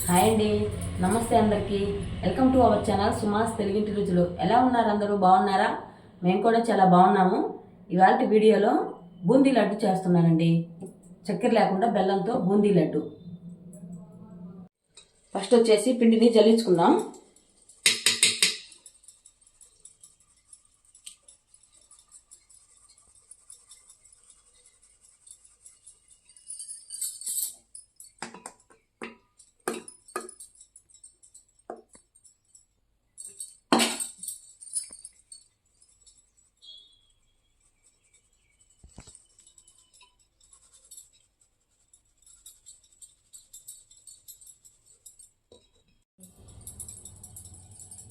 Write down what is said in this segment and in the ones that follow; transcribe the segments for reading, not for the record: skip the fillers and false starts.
Hi అండి, నమస్తే అందరికీ. వెల్కమ్ టు అవర్ ఛానల్ సుమాస్ తెలుగింటి రుచులు. ఎలా ఉన్నారు అందరూ? బాగున్నారా? మేము కూడా చాలా బాగున్నాము. ఇవాళ వీడియోలో బూందీ లడ్డు చేస్తున్నానండి. చక్కెర లేకుండా బెల్లంతో బూందీ లడ్డు. ఫస్ట్ వచ్చేసి పిండిని జల్లించుకుందాం.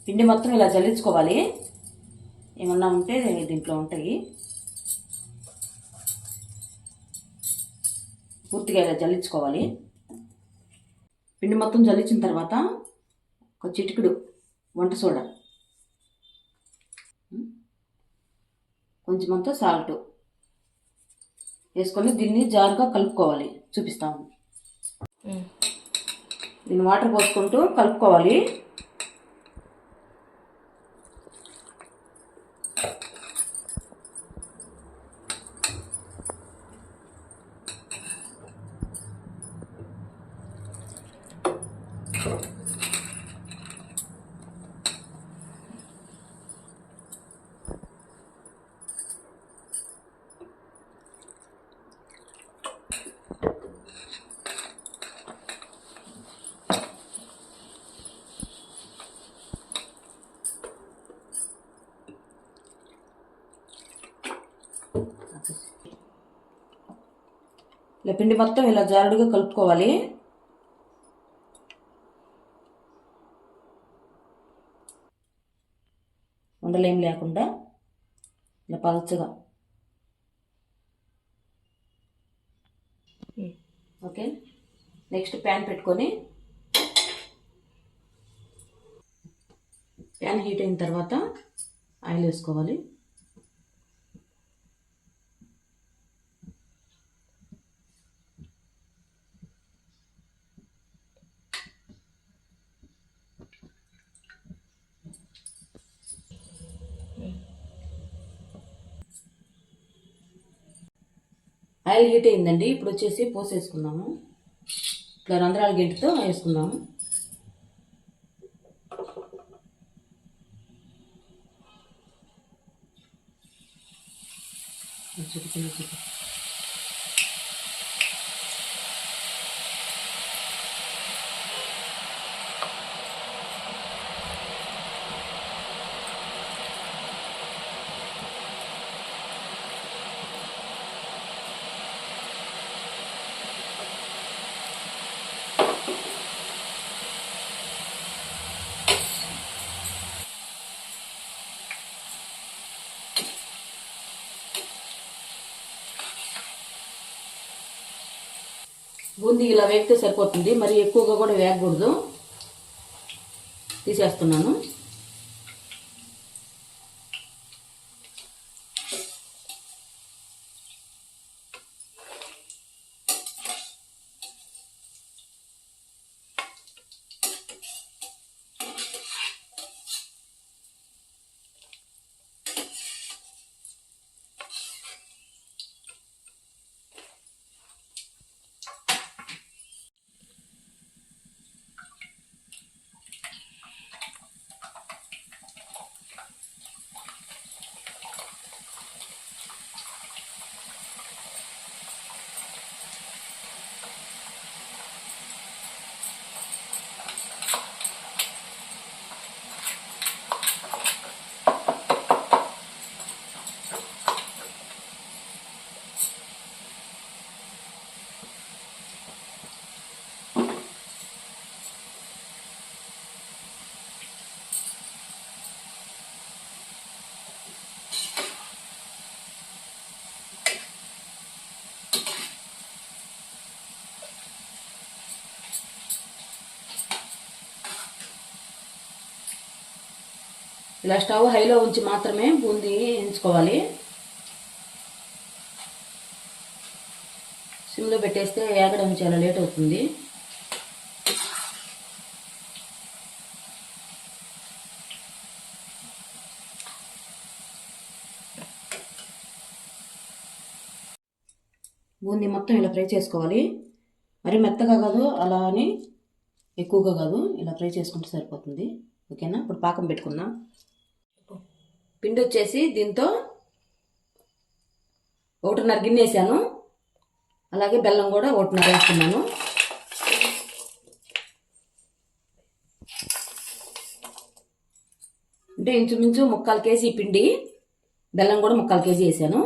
పిండి మొత్తం ఇలా జల్లించుకోవాలి. ఏమన్నా ఉంటే దీంట్లో ఉంటాయి. పూర్తిగా ఇలా జల్లించుకోవాలి. పిండి మొత్తం జల్లించిన తర్వాత ఒక చిటికెడు వంట సోడా, కొంచెమంతా సాల్ట్ వేసుకొని దీన్ని జారుగా కలుపుకోవాలి. చూపిస్తాము. దీన్ని వాటర్ పోసుకుంటూ కలుపుకోవాలి. ఇలా పిండి మొత్తం ఇలా జారుడుగా కలుపుకోవాలి. ఉండలేం లేకుండా ఇలా పలచగా. ఓకే, నెక్స్ట్ ప్యాన్ పెట్టుకొని ప్యాన్ హీట్ అయిన తర్వాత ఆయిల్ వేసుకోవాలి. ఆయిల్ హీట్ అయిందండి. ఇప్పుడు వచ్చేసి పోసేసుకుందాము. ఇట్లా రంధ్రాల గెంటితో వేసుకుందాము. బూందీ ఇలా వేగితే సరిపోతుంది, మరి ఎక్కువగా కూడా వేగకూడదు. తీసేస్తున్నాను. ఇలా స్టవ్ హైలో ఉంచి మాత్రమే బూందీ ఎంచుకోవాలి. సిమ్లో పెట్టేస్తే వేగడం చాలా లేట్ అవుతుంది. బూందీ మొత్తం ఇలా ఫ్రై చేసుకోవాలి. మరి మెత్తగా కాదు, అలా అని ఎక్కువగా కాదు, ఇలా ఫ్రై చేసుకుంటే సరిపోతుంది. ఓకేనా? ఇప్పుడు పాకం పెట్టుకుందాం. పిండి వచ్చేసి దీంతో 1.5 గిన్నె వేసాను. అలాగే బెల్లం కూడా 1.5 వేస్తున్నాను. అంటే ఇంచుమించు 3/4 కేజీ పిండి, బెల్లం కూడా 3/4 కేజీ వేసాను.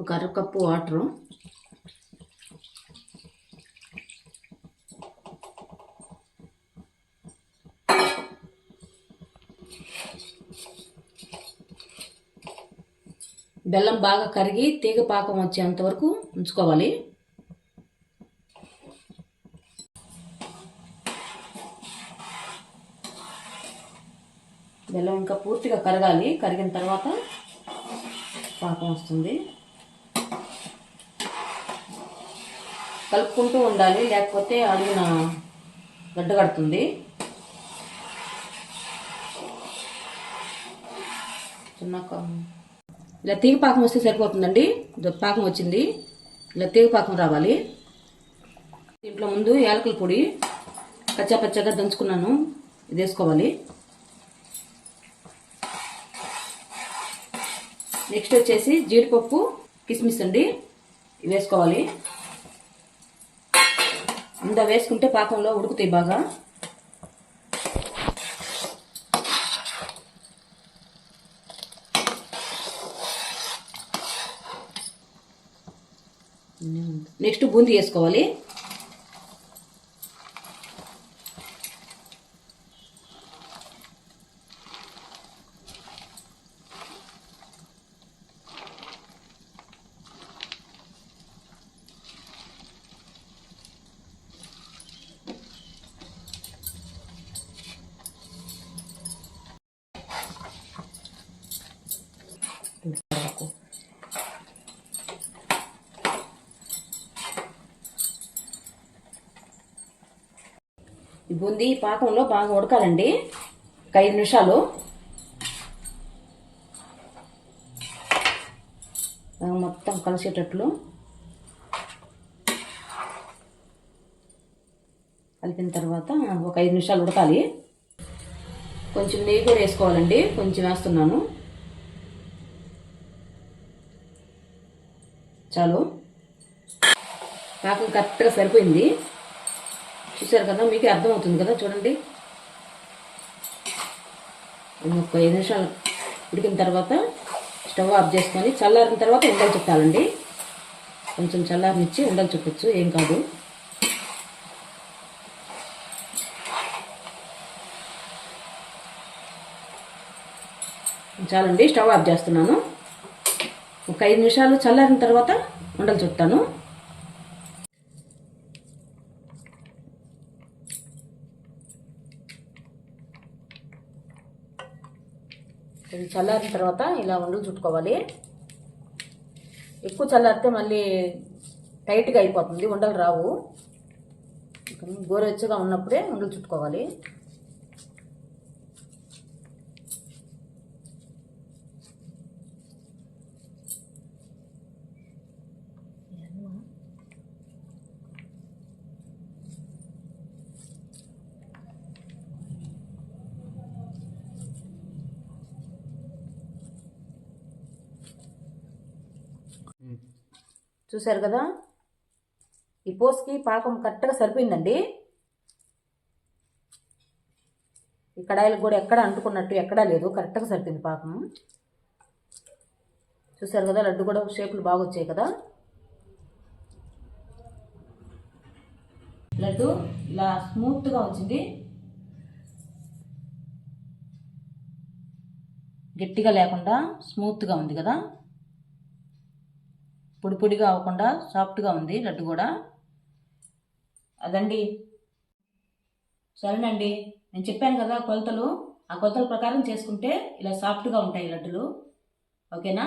ఒక 1/2 కప్పు వాటరు, బెల్లం బాగా కరిగి తీగ పాకం వచ్చేంత వరకు ఉంచుకోవాలి. బెల్లం ఇంకా పూర్తిగా కరగాలి. కరిగిన తర్వాత పాకం వస్తుంది. కలుపుకుంటూ ఉండాలి, లేకపోతే అడుగున గడ్డ కడుతుంది. ఇలా తీగ పాకం వస్తే సరిపోతుందండి. పాకం వచ్చింది, ఇలా తీగ పాకం రావాలి. దీంట్లో ముందు యాలకుల పొడి పచ్చగా దంచుకున్నాను, ఇది వేసుకోవాలి. నెక్స్ట్ వచ్చేసి జీడిపప్పు, కిస్మిస్ అండి, ఇవి వేసుకోవాలి. ఇందా వేసుకుంటే పాకంలో ఉడుకుతాయి బాగా. నెక్స్ట్ బూందీ వేసుకోవాలి. ఈ బూందీ పాకంలో బాగా ఉడకాలండి, ఒక 5 నిమిషాలు. మొత్తం కలిసేటట్లు కలిపిన తర్వాత ఒక 5 నిమిషాలు ఉడకాలి. కొంచెం నెయ్యి కూడా వేసుకోవాలండి, కొంచెం వేస్తున్నాను, చాలు. పాకం కరెక్ట్గా సరిపోయింది. చూసారు కదా, మీకే అర్థమవుతుంది కదా, చూడండి. ఒక 5 నిమిషాలు ఉడికిన తర్వాత స్టవ్ ఆఫ్ చేసుకొని చల్లారిన తర్వాత ఉండలు చుట్టాలండి. కొంచెం చల్లారనిచ్చి ఉండలు చుట్టచ్చు, ఏం కాదు. చాలండి, స్టవ్ ఆఫ్ చేస్తున్నాను. ఒక 5 నిమిషాలు చల్లారిన తర్వాత ఉండలు చుట్టాను. ఇది చల్లారిన తర్వాత ఇలా ఉండలు చుట్టుకోవాలి. ఎక్కువ చల్లారితే మళ్ళీ టైట్గా అయిపోతుంది, ఉండలు రావు. గోరువెచ్చగా ఉన్నప్పుడే ఉండలు చుట్టుకోవాలి. చూసారు కదా, ఈ పోస్కి పాకం కరెక్ట్గా సరిపోయిందండి. ఈ కడాయిలకు కూడా ఎక్కడ అంటుకున్నట్టు ఎక్కడా లేదు, కరెక్ట్గా సరిపోయింది పాకం. చూసారు కదా, లడ్డు కూడా షేపులు బాగా వచ్చాయి కదా. లడ్డు ఇలా స్మూత్గా వచ్చింది, గట్టిగా లేకుండా స్మూత్గా ఉంది కదా. పొడి పొడిగా అవ్వకుండా సాఫ్ట్గా ఉంది లడ్డు కూడా. అదండి, సరేనండి, నేను చెప్పాను కదా కొలతలు, ఆ కొలతల ప్రకారం చేసుకుంటే ఇలా సాఫ్ట్గా ఉంటాయి లడ్డులు. ఓకేనా?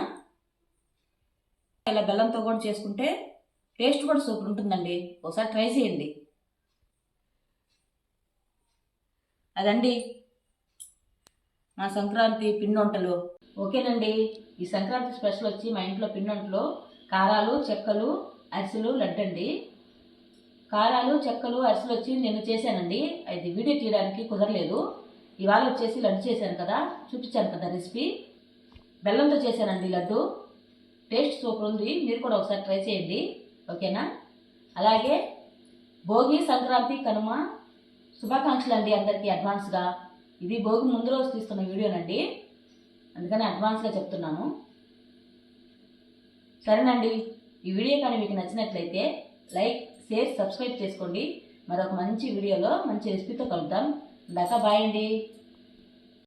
ఇలా బెల్లంతో కూడా చేసుకుంటే టేస్ట్ కూడా సూపర్ ఉంటుందండి, ఒకసారి ట్రై చేయండి. అదండి నా సంక్రాంతి పిండి వంటలు. ఓకేనండి, ఈ సంక్రాంతి స్పెషల్ వచ్చి మా ఇంట్లో పిండంట్లో కారాలు, చెక్కలు, అరిసెలు, లడ్డు అండి. కారాలు, చెక్కలు, అరిసెలు వచ్చి నేను చేశానండి. అది వీడియో తీయడానికి కుదరలేదు. ఇవాళ వచ్చేసి లడ్డు చేశాను కదా, చూపించాను కదా రెసిపీ. బెల్లంతో చేశానండి లడ్డు. టేస్ట్ సూపర్ ఉంది, మీరు కూడా ఒకసారి ట్రై చేయండి. ఓకేనా? అలాగే భోగి, సంక్రాంతి, కనుమ శుభాకాంక్షలు అండి అందరికీ అడ్వాన్స్గా. ఇది భోగి ముందు రోజు తీస్తున్న వీడియోనండి, అందుకని అడ్వాన్స్గా చెప్తున్నాను. సరేనండి, ఈ వీడియో కానీ మీకు నచ్చినట్లయితే లైక్, షేర్, సబ్స్క్రైబ్ చేసుకోండి. మరొక మంచి వీడియోలో మంచి రెసిపీతో కలుద్దాం. దాకా బాయ్ అండి.